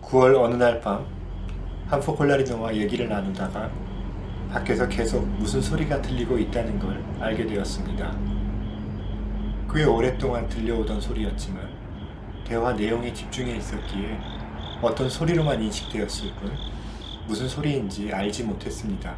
9월 어느 날 밤 한포콜라리노와 얘기를 나누다가 밖에서 계속 무슨 소리가 들리고 있다는 걸 알게 되었습니다. 꽤 오랫동안 들려오던 소리였지만 대화 내용에 집중해 있었기에 어떤 소리로만 인식되었을 뿐 무슨 소리인지 알지 못했습니다.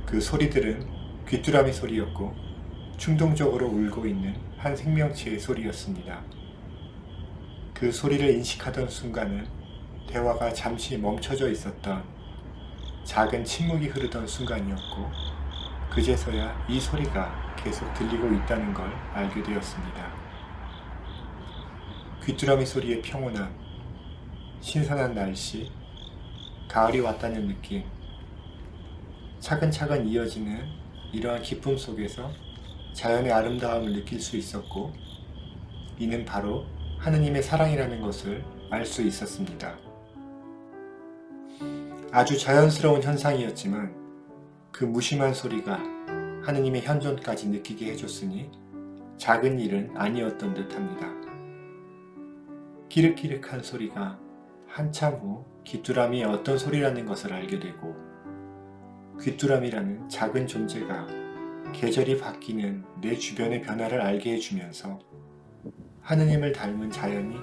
그 소리들은 귀뚜라미 소리였고 충동적으로 울고 있는 한 생명체의 소리였습니다. 그 소리를 인식하던 순간은 대화가 잠시 멈춰져 있었던 작은 침묵이 흐르던 순간이었고 그제서야 이 소리가 계속 들리고 있다는 걸 알게 되었습니다. 귀뚜라미 소리의 평온함, 신선한 날씨, 가을이 왔다는 느낌, 차근차근 이어지는 이러한 기쁨 속에서 자연의 아름다움을 느낄 수 있었고 이는 바로 하느님의 사랑이라는 것을 알 수 있었습니다. 아주 자연스러운 현상이었지만 그 무심한 소리가 하느님의 현존까지 느끼게 해줬으니 작은 일은 아니었던 듯합니다. 끼륵끼륵한 소리가 한참 후 귀뚜라미의 어떤 소리라는 것을 알게 되고 귀뚜라미라는 작은 존재가 계절이 바뀌는 내 주변의 변화를 알게 해주면서 하느님을 닮은 자연이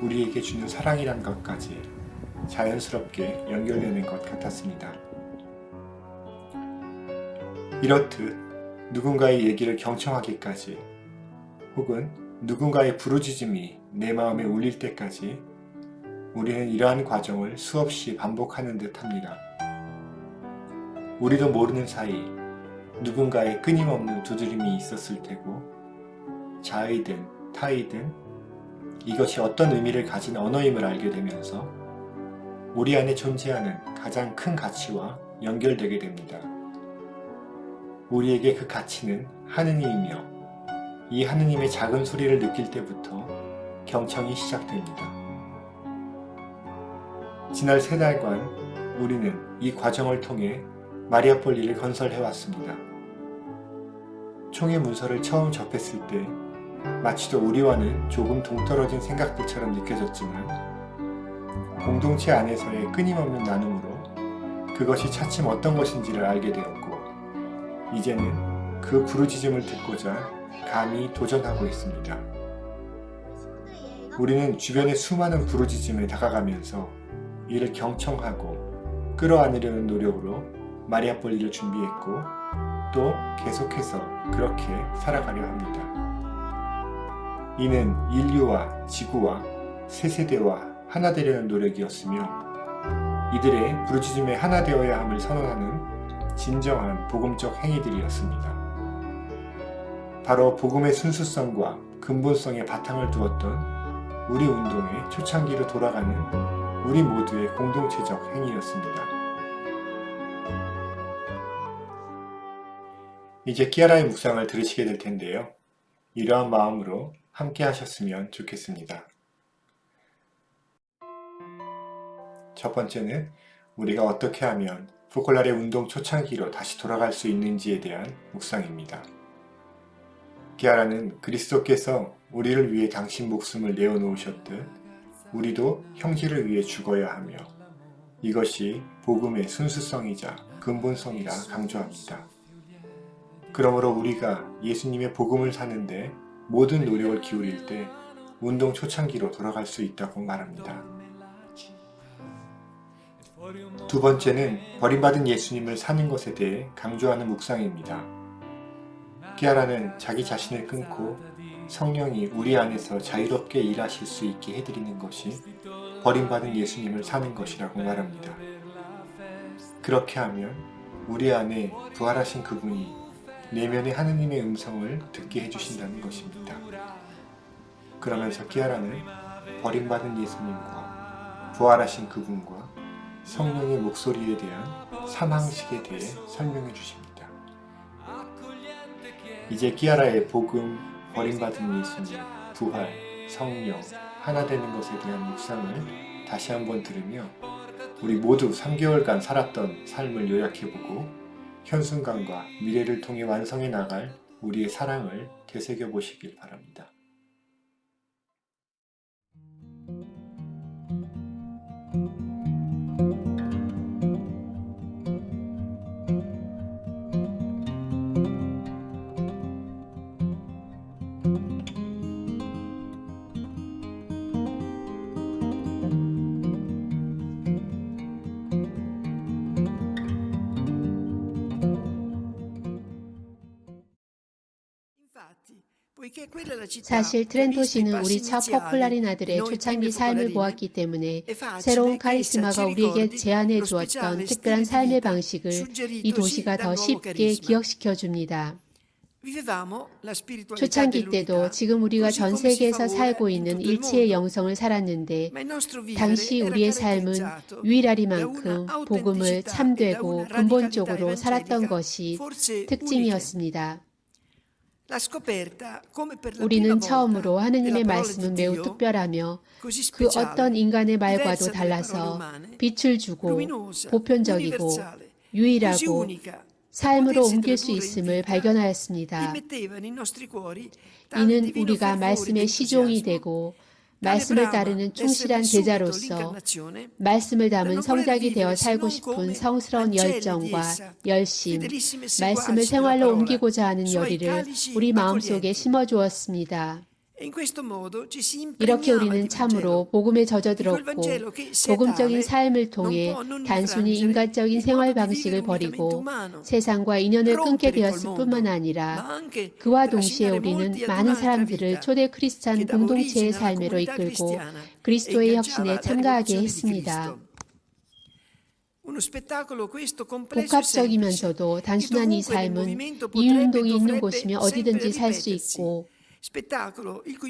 우리에게 주는 사랑이란 것까지 자연스럽게 연결되는 것 같았습니다. 이렇듯 누군가의 얘기를 경청하기까지 혹은 누군가의 부르짖음이 내 마음에 울릴 때까지 우리는 이러한 과정을 수없이 반복하는 듯합니다. 우리도 모르는 사이 누군가의 끊임없는 두드림이 있었을 테고 자의든 타의든 이것이 어떤 의미를 가진 언어임을 알게 되면서 우리 안에 존재하는 가장 큰 가치와 연결되게 됩니다. 우리에게 그 가치는 하느님이며 이 하느님의 작은 소리를 느낄 때부터 경청이 시작됩니다. 지난 3달간 우리는 이 과정을 통해 마리아폴리를 건설해왔습니다. 총의 문서를 처음 접했을 때 마치도 우리와는 조금 동떨어진 생각들처럼 느껴졌지만 공동체 안에서의 끊임없는 나눔으로 그것이 차츰 어떤 것인지를 알게 되었고 이제는 그 부르짖음을 듣고자 감히 도전하고 있습니다. 우리는 주변의 수많은 부르짖음에 다가가면서 이를 경청하고 끌어안으려는 노력으로 마리아폴리를 준비했고 또 계속해서 그렇게 살아가려 합니다. 이는 인류와 지구와 새 세대와 하나 되려는 노력이었으며 이들의 부르짖음에 하나 되어야 함을 선언하는 진정한 복음적 행위들이었습니다. 바로 복음의 순수성과 근본성에 바탕을 두었던 우리 운동의 초창기로 돌아가는 우리 모두의 공동체적 행위였습니다. 이제 키아라의 묵상을 들으시게 될 텐데요. 이러한 마음으로 함께 하셨으면 좋겠습니다. 첫 번째는 우리가 어떻게 하면 포콜라레 운동 초창기로 다시 돌아갈 수 있는지에 대한 묵상입니다. 키아라는 그리스도께서 우리를 위해 당신 목숨을 내어놓으셨듯 우리도 형제를 위해 죽어야 하며 이것이 복음의 순수성이자 근본성이라 강조합니다. 그러므로 우리가 예수님의 복음을 사는데 모든 노력을 기울일 때 운동 초창기로 돌아갈 수 있다고 말합니다. 두 번째는 버림받은 예수님을 사는 것에 대해 강조하는 묵상입니다. 키아라는 자기 자신을 끊고 성령이 우리 안에서 자유롭게 일하실 수 있게 해드리는 것이 버림받은 예수님을 사는 것이라고 말합니다. 그렇게 하면 우리 안에 부활하신 그분이 내면의 하느님의 음성을 듣게 해주신다는 것입니다. 그러면서 키아라는 버림받은 예수님과 부활하신 그분과 성령의 목소리에 대한 삼항식에 대해 설명해 주십니다. 이제 키아라의 복음, 버림받은 예수님, 부활, 성령, 하나 되는 것에 대한 묵상을 다시 한번 들으며 우리 모두 3개월간 살았던 삶을 요약해보고 현순간과 미래를 통해 완성해 나갈 우리의 사랑을 되새겨 보시길 바랍니다. 사실 트렌토시는 우리 첫 포콜라리나들의 초창기 삶을 보았기 때문에 새로운 카리스마가 우리에게 제안해 주었던 특별한 삶의 방식을 이 도시가 더 쉽게 기억시켜 줍니다. 초창기 때도 지금 우리가 전 세계에서 살고 있는 일치의 영성을 살았는데 당시 우리의 삶은 유일하리만큼 복음을 참되고 근본적으로 살았던 것이 특징이었습니다. 우리는 처음으로 하느님의 말씀은 매우 특별하며 그 어떤 인간의 말과도 달라서 빛을 주고 보편적이고 유일하고 삶으로 옮길 수 있음을 발견하였습니다. 이는 우리가 말씀의 시종이 되고 말씀을 따르는 충실한 제자로서 말씀을 담은 성작이 되어 살고 싶은 성스러운 열정과 열심, 말씀을 생활로 옮기고자 하는 열의를 우리 마음속에 심어주었습니다. 이렇게 우리는 참으로 복음에 젖어들었고 복음적인 삶을 통해 단순히 인간적인 생활 방식을 버리고 세상과 인연을 끊게 되었을 뿐만 아니라 그와 동시에 우리는 많은 사람들을 초대 크리스찬 공동체의 삶으로 이끌고 그리스도의 혁신에 참가하게 했습니다. 복합적이면서도 단순한 이 삶은 이 운동이 있는 곳이면 어디든지 살 수 있고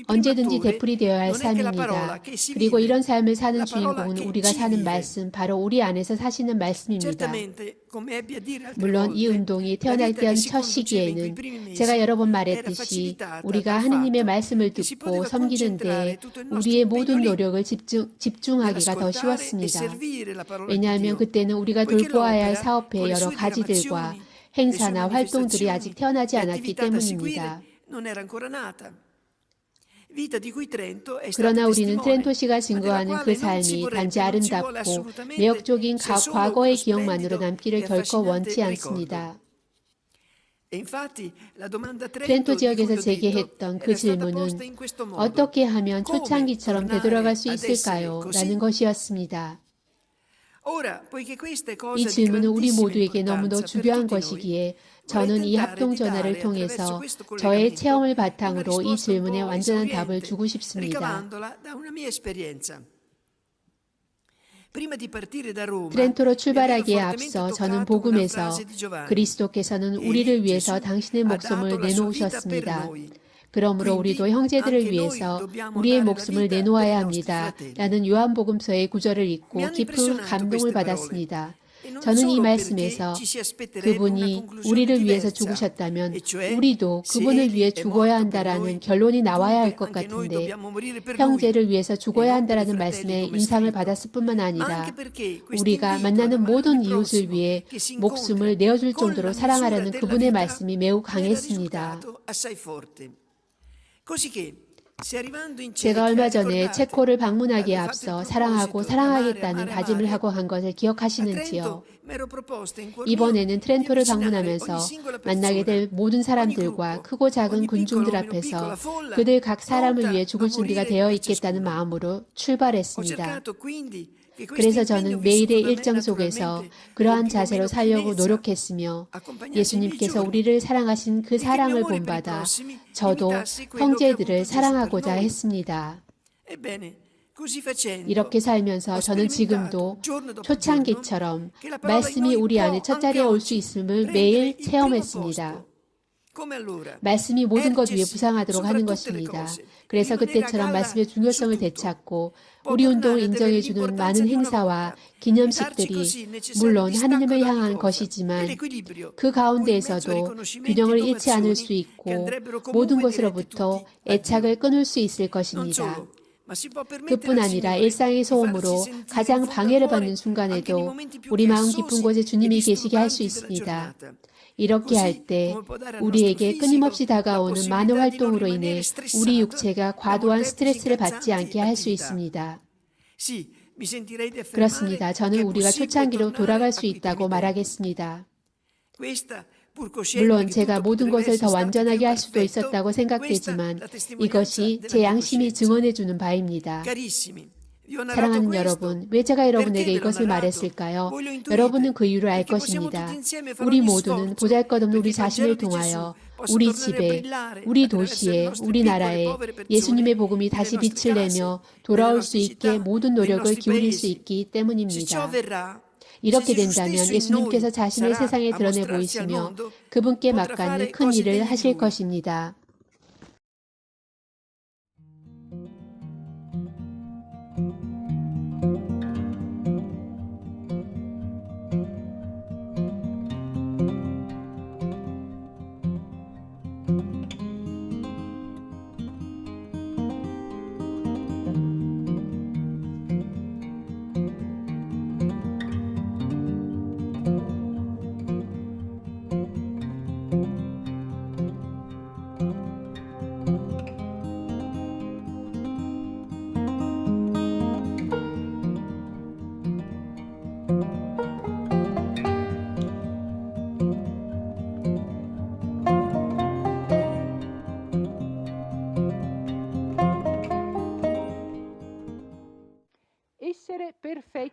언제든지 되풀이되어야 할 삶입니다. 그리고 이런 삶을 사는 주인공은 우리가 사는 말씀, 바로 우리 안에서 사시는 말씀입니다. 물론 이 운동이 태어날 때 첫 시기에는 제가 여러 번 말했듯이 우리가 하느님의 말씀을 듣고 섬기는 데 우리의 모든 노력을 집중하기가 더 쉬웠습니다. 왜냐하면 그때는 우리가 돌보아야 할 사업의 여러 가지들과 행사나 활동들이 아직 태어나지 않았기 때문입니다. 그러나 우리는 트렌토시가 증거하는 그 삶이 단지 아름답고 매력적인 과거의 기억만으로 남기를 결코 원치 않습니다. 트렌토 지역에서 제기했던 그 질문은 어떻게 하면 초창기처럼 되돌아갈 수 있을까요? 라는 것이었습니다. 이 질문은 우리 모두에게 너무도 중요한 것이기에 저는 이 합동전화를 통해서 저의 체험을 바탕으로 이 질문에 완전한 답을 주고 싶습니다. 트렌토로 출발하기에 앞서 저는 복음에서 그리스도께서는 우리를 위해서 당신의 목숨을 내놓으셨습니다. 그러므로 우리도 형제들을 위해서 우리의 목숨을 내놓아야 합니다. 라는 요한복음서의 구절을 읽고 깊은 감동을 받았습니다. 저는 이 말씀에서 그분이 우리를 위해서 죽으셨다면 우리도 그분을 위해 죽어야 한다라는 결론이 나와야 할 것 같은데 형제를 위해서 죽어야 한다라는 말씀에 인상을 받았을 뿐만 아니라 우리가 만나는 모든 이웃을 위해 목숨을 내어줄 정도로 사랑하라는 그분의 말씀이 매우 강했습니다. 제가 얼마 전에 체코를 방문하기에 앞서 사랑하고 사랑하겠다는 다짐을 하고 한 것을 기억하시는지요? 이번에는 트렌토를 방문하면서 만나게 될 모든 사람들과 크고 작은 군중들 앞에서 그들 각 사람을 위해 죽을 준비가 되어 있겠다는 마음으로 출발했습니다. 그래서 저는 매일의 일정 속에서 그러한 자세로 살려고 노력했으며 예수님께서 우리를 사랑하신 그 사랑을 본받아 저도 형제들을 사랑하고자 했습니다. 이렇게 살면서 저는 지금도 초창기처럼 말씀이 우리 안에 첫자리에 올 수 있음을 매일 체험했습니다. 말씀이 모든 것 위에 부상하도록 하는 것입니다. 그래서 그때처럼 말씀의 중요성을 되찾고 우리 운동을 인정해주는 많은 행사와 기념식들이 물론 하느님을 향한 것이지만 그 가운데에서도 균형을 잃지 않을 수 있고 모든 것으로부터 애착을 끊을 수 있을 것입니다. 그뿐 아니라 일상의 소음으로 가장 방해를 받는 순간에도 우리 마음 깊은 곳에 주님이 계시게 할 수 있습니다. 이렇게 할 때 우리에게 끊임없이 다가오는 많은 활동으로 인해 우리 육체가 과도한 스트레스를 받지 않게 할 수 있습니다. 그렇습니다. 저는 우리가 초창기로 돌아갈 수 있다고 말하겠습니다. 물론 제가 모든 것을 더 완전하게 할 수도 있었다고 생각되지만 이것이 제 양심이 증언해주는 바입니다. 사랑하는 여러분, 왜 제가 여러분에게 이것을 말했을까요? 여러분은 그 이유를 알 것입니다. 우리 모두는 보잘것없는 우리 자신을 통하여 우리 집에, 우리 도시에, 우리나라에 예수님의 복음이 다시 빛을 내며 돌아올 수 있게 모든 노력을 기울일 수 있기 때문입니다. 이렇게 된다면 예수님께서 자신을 세상에 드러내 보이시며 그분께 막가는 큰 일을 하실 것입니다.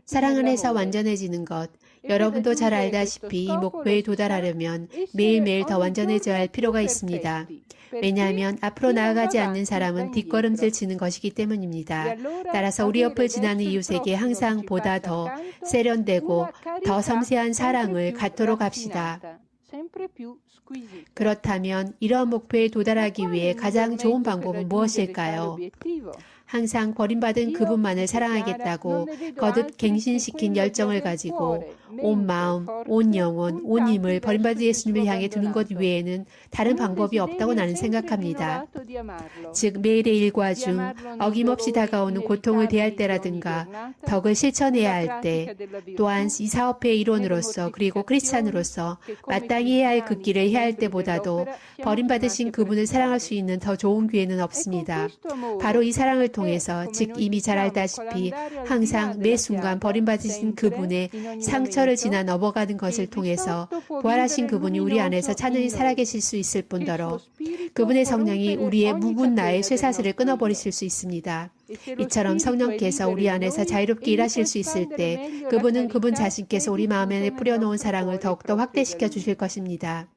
사랑 안에서 완전해지는 것. 여러분도 잘 알다시피 이 목표에 도달하려면 매일매일 더 완전해져야 할 필요가 있습니다. 왜냐하면 앞으로 나아가지 않는 사람은 뒷걸음질 치는 것이기 때문입니다. 따라서 우리 옆을 지나는 이웃에게 항상 보다 더 세련되고 더 섬세한 사랑을 갖도록 합시다. 그렇다면 이러한 목표에 도달하기 위해 가장 좋은 방법은 무엇일까요? 항상 버림받은 그분만을 사랑하겠다고 거듭 갱신시킨 열정을 가지고 온 마음, 온 영혼, 온 힘을 버림받은 예수님을 향해 두는 것 외에는 다른 방법이 없다고 나는 생각합니다. 즉 매일의 일과 중 어김없이 다가오는 고통을 대할 때라든가 덕을 실천해야 할 때, 또한 이 사업회의 일원으로서 그리고 크리스찬으로서 마땅히 해야 할 그 길을 해야 할 때보다도 버림받으신 그분을 사랑할 수 있는 더 좋은 기회는 없습니다. 바로 이 사랑을 통해서, 즉 이미 잘 알다시피 항상 매 순간 버림받으신 그분의 상처를 지나 넘어가는 것을 통해서 부활하신 그분이 우리 안에서 찬연히 살아계실 수 있을 뿐더러 그분의 성령이 우리의 묵은 나의 쇠사슬을 끊어버리실 수 있습니다. 이처럼 성령께서 우리 안에서 자유롭게 일하실 수 있을 때 그분은 그분 자신께서 우리 마음 안에 뿌려놓은 사랑을 더욱더 확대시켜 주실 것입니다.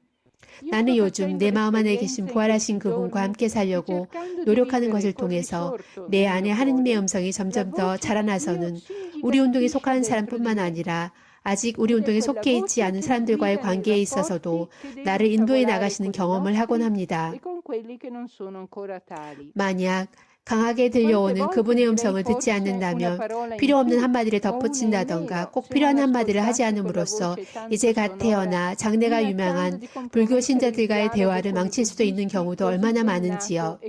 나는 요즘 내 마음 안에 계신 부활하신 그분과 함께 살려고 노력하는 것을 통해서 내 안에 하느님의 음성이 점점 더 자라나서는 우리 운동에 속하는 사람뿐만 아니라 아직 우리 운동에 속해 있지 않은 사람들과의 관계에 있어서도 나를 인도해 나가시는 경험을 하곤 합니다. 만약 강하게 들려오는 그분의 음성을 듣지 않는다면 필요 없는 한마디를 덧붙인다던가 꼭 필요한 한마디를 하지 않음으로써 이제 갓 태어나 장래가 유명한 불교 신자들과의 대화를 망칠 수도 있는 경우도 얼마나 많은지요.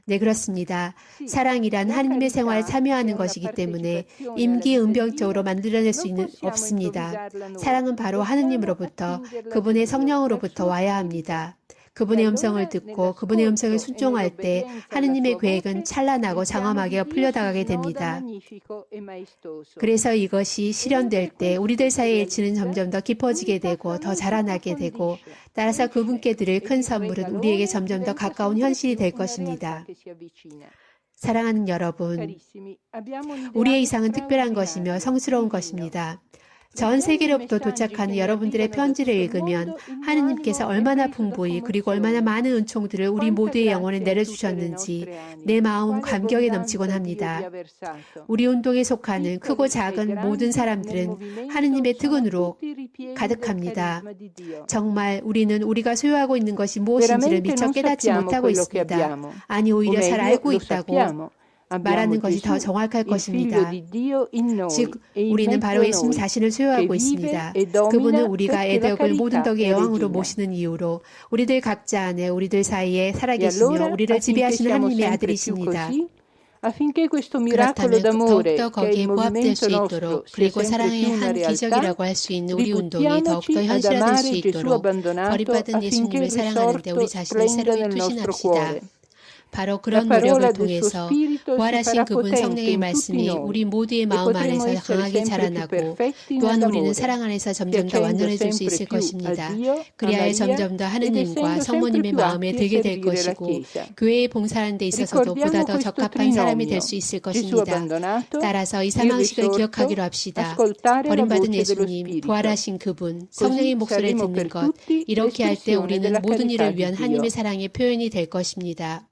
네, 그렇습니다. 사랑이란 하느님의 생활에 참여하는 것이기 때문에 임기응변적으로 만들어낼 수 없습니다. 사랑은 바로 하느님으로부터 그분의 성령으로부터 와야 합니다. 그분의 음성을 듣고 그분의 음성에 순종할 때 하느님의 계획은 찬란하고 장엄하게 풀려나가게 됩니다. 그래서 이것이 실현될 때 우리들 사이의 일치는 점점 더 깊어지게 되고 더 자라나게 되고 따라서 그분께 드릴 큰 선물은 우리에게 점점 더 가까운 현실이 될 것입니다. 사랑하는 여러분, 우리의 이상은 특별한 것이며 성스러운 것입니다. 전 세계로부터 도착하는 여러분들의 편지를 읽으면 하느님께서 얼마나 풍부히 그리고 얼마나 많은 은총들을 우리 모두의 영혼에 내려주셨는지 내 마음은 감격에 넘치곤 합니다. 우리 운동에 속하는 크고 작은 모든 사람들은 하느님의 특은으로 가득합니다. 정말 우리는 우리가 소유하고 있는 것이 무엇인지를 미처 깨닫지 못하고 있습니다. 아니 오히려 잘 알고 있다고 말하는 것이 더 정확할 것입니다. 즉 우리는 바로 예수님 자신을 소유하고 있습니다. 그분은 우리가 애덕을 모든 덕의 여왕으로 모시는 이유로 우리들 각자 안에 우리들 사이에 살아계시며 우리를 지배하시는 하나님의 아들이십니다. 그렇다면 더욱더 거기에 부합될 수 있도록 그리고 사랑의 한 기적이라고 할 수 있는 우리 운동이 더욱더 현실화될 수 있도록 버림받은 예수님을 사랑하는 데 우리 자신을 새로이 투신합시다. 바로 그런 노력을 통해서 부활하신 그분 성령의 말씀이 우리 모두의 마음 안에서 강하게 자라나고 또한 우리는 사랑 안에서 점점 더 완전해질 수 있을 것입니다. 그리하여 점점 더 하느님과 성모님의 마음에 들게 될 것이고 교회에 봉사하는 데 있어서도 보다 더 적합한 사람이 될 수 있을 것입니다. 따라서 이 사망식을 기억하기로 합시다. 버림받은 예수님, 부활하신 그분, 성령의 목소리를 듣는 것, 이렇게 할 때 우리는 모든 일을 위한 하나님의 사랑의 표현이 될 것입니다.